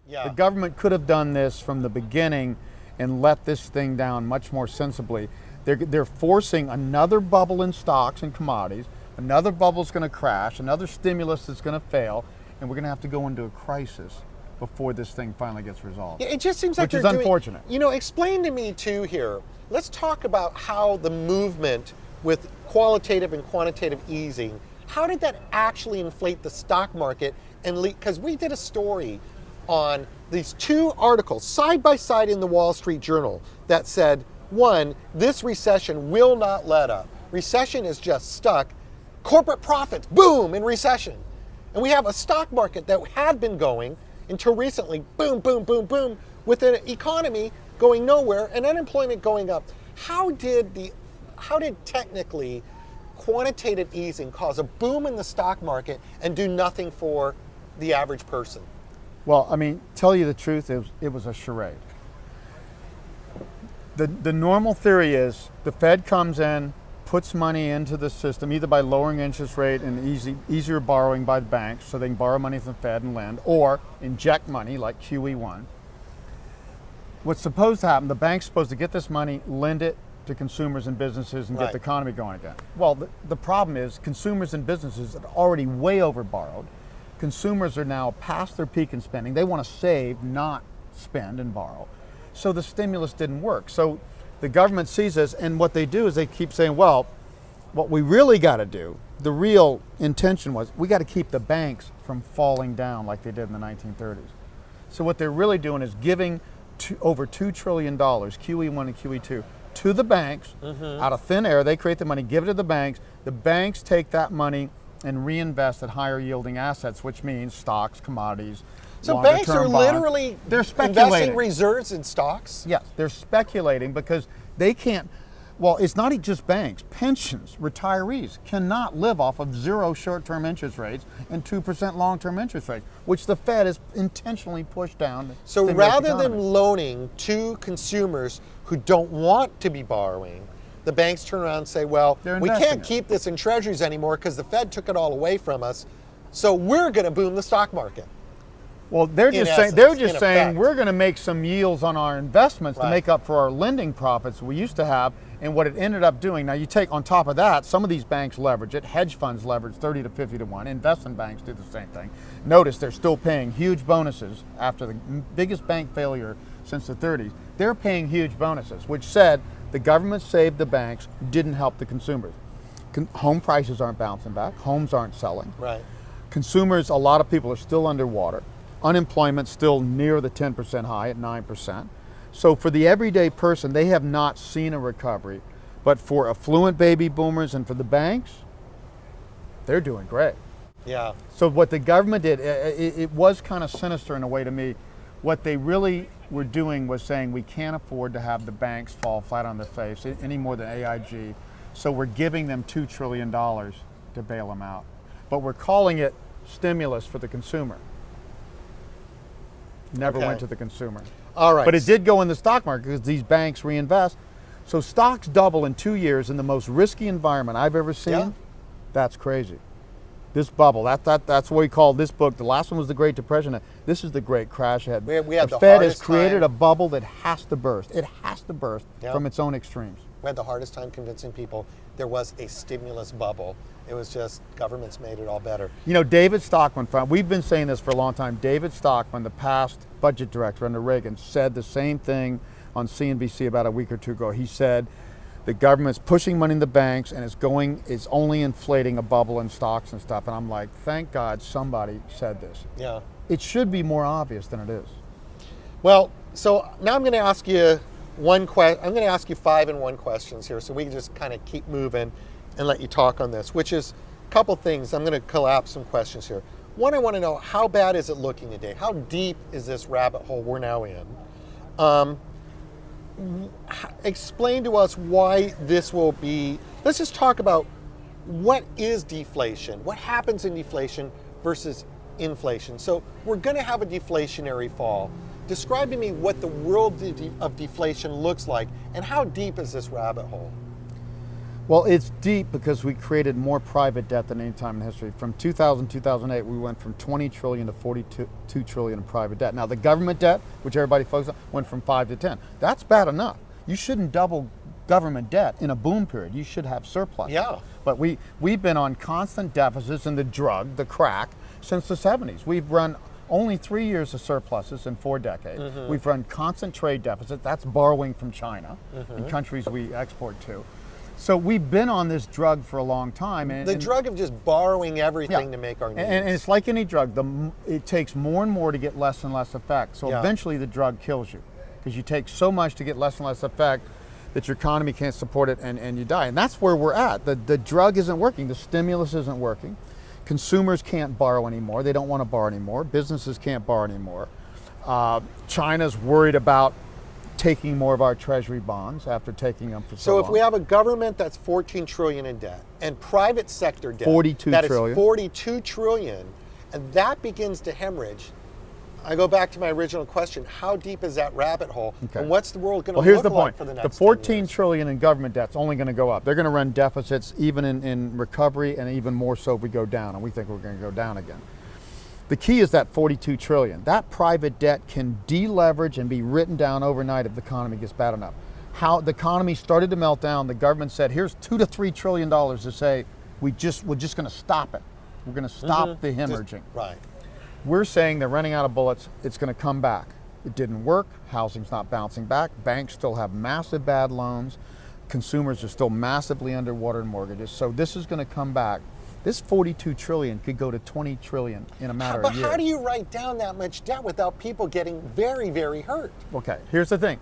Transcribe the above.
Yeah. The government could have done this from the beginning and let this thing down much more sensibly. They're forcing another bubble in stocks and commodities. Another bubble's going to crash, another stimulus that's going to fail, and we're going to have to go into a crisis before this thing finally gets resolved. Yeah, it just seems like which is they're unfortunate. Explain to me too here. Let's talk about how the movement with qualitative and quantitative easing, how did that actually inflate the stock market? And because we did a story on these two articles side by side in the Wall Street Journal that said, one, this recession will not let up. Recession is just stuck. Corporate profits, boom, in recession. And we have a stock market that had been going until recently, boom, boom, boom, boom, with an economy going nowhere and unemployment going up. How did technically quantitative easing cause a boom in the stock market and do nothing for the average person? Well, I mean, tell you the truth, it was a charade. The normal theory is the Fed comes in, puts money into the system, either by lowering interest rate and easier borrowing by the banks so they can borrow money from the Fed and lend, or inject money like QE1. What's supposed to happen, the bank's supposed to get this money, lend it to consumers and businesses and get the economy going again. Well, the problem is consumers and businesses are already way over borrowed. Consumers are now past their peak in spending. They want to save, not spend and borrow. So the stimulus didn't work. So the government sees this, and what they do is they keep saying, well, what we really got to do, the real intention was, we got to keep the banks from falling down like they did in the 1930s. So what they're really doing is giving over $2 trillion, QE1 and QE2, to the banks out of thin air. They create the money, give it to the banks. The banks take that money and reinvest at higher yielding assets, which means stocks, commodities. So banks are literally investing reserves in stocks? Yes, they're speculating because they can't, well, it's not just banks. Pensions, retirees cannot live off of 0 short-term interest rates and 2% long-term interest rates, which the Fed has intentionally pushed down. So rather than loaning to consumers who don't want to be borrowing, the banks turn around and say, well, we can't keep this in treasuries anymore because the Fed took it all away from us, so we're going to boom the stock market. Well, they're just saying we're going to make some yields on our investments to make up for our lending profits we used to have. And what it ended up doing, now you take on top of that, some of these banks leverage it, hedge funds leverage 30 to 50 to 1, investment banks do the same thing. Notice they're still paying huge bonuses after the biggest bank failure since the 30s. They're paying huge bonuses, which said the government saved the banks, didn't help the consumers. Home prices aren't bouncing back, homes aren't selling. Right. Consumers, a lot of people are still underwater. Unemployment still near the 10% high at 9%. So for the everyday person, they have not seen a recovery. But for affluent baby boomers and for the banks, they're doing great. Yeah. So what the government did, it was kind of sinister in a way to me. What they really were doing was saying we can't afford to have the banks fall flat on their face any more than AIG. So we're giving them $2 trillion to bail them out. But we're calling it stimulus for the consumer. Never went to the consumer. All right. But it did go in the stock market because these banks reinvest. So stocks double in 2 years in the most risky environment I've ever seen. Yeah. That's crazy. This bubble, that's what we call this book. The last one was the Great Depression. This is the Great Crash ahead. The Fed has created a bubble that has to burst. It has to burst from its own extremes. We had the hardest time convincing people there was a stimulus bubble. It was just governments made it all better. You know, David Stockman, we've been saying this for a long time. David Stockman, the past budget director under Reagan, said the same thing on CNBC about a week or two ago. He said the government's pushing money in the banks and it's only inflating a bubble in stocks and stuff. And I'm like, thank God somebody said this. Yeah. It should be more obvious than it is. Well, so now I'm going to ask you I'm going to ask you 5 in 1 questions here, so we can just kind of keep moving and let you talk on this, which is a couple things. I'm going to collapse some questions here. One, I want to know, how bad is it looking today? How deep is this rabbit hole we're now in? Explain to us why this will be. Let's just talk about what is deflation, what happens in deflation versus inflation. So we're going to have a deflationary fall. Describe to me what the world of deflation looks like and how deep is this rabbit hole? Well, it's deep because we created more private debt than any time in history. From 2000 2008, we went from 20 trillion to 42 trillion in private debt. Now, the government debt, which everybody focuses on, went from 5 to 10. That's bad enough. You shouldn't double government debt in a boom period. You should have surplus. Yeah. But we've been on constant deficits in the crack, since the 70s. We've run only 3 years of surpluses in 4 decades. We've run constant trade deficit. That's borrowing from China and countries we export to. So we've been on this drug for a long time. The drug of just borrowing everything Yeah. to make our needs. And it's like any drug. It takes more and more to get less and less effect. So Yeah. eventually the drug kills you because you take so much to get less and less effect that your economy can't support it and you die. And that's where we're at. The drug isn't working. The stimulus isn't working. Consumers can't borrow anymore. They don't want to borrow anymore. Businesses can't borrow anymore. China's worried about taking more of our treasury bonds after taking them for so long. So if we have a government that's 14 trillion in debt and private sector debt 42 that trillion. is 42 trillion, and that begins to hemorrhage, I go back to my original question: how deep is that rabbit hole, Okay. and what's the world going to Well, here's look the like point. for the next The 10 14 years? trillion in government debt's only going to go up. They're going to run deficits even in recovery, and even more so if we go down, and we think we're going to go down again. The key is that 42 trillion. That private debt can deleverage and be written down overnight if the economy gets bad enough. How the economy started to melt down, the government said, here's $2 to $3 trillion to say we're just going to stop it. We're going to stop the hemorrhaging. Right. We're saying they're running out of bullets. It's going to come back. It didn't work. Housing's not bouncing back. Banks still have massive bad loans. Consumers are still massively underwater in mortgages. So this is going to come back. This 42 trillion could go to 20 trillion in a matter But of years. how do you write down that much debt without people getting very, very hurt? Okay, here's the thing.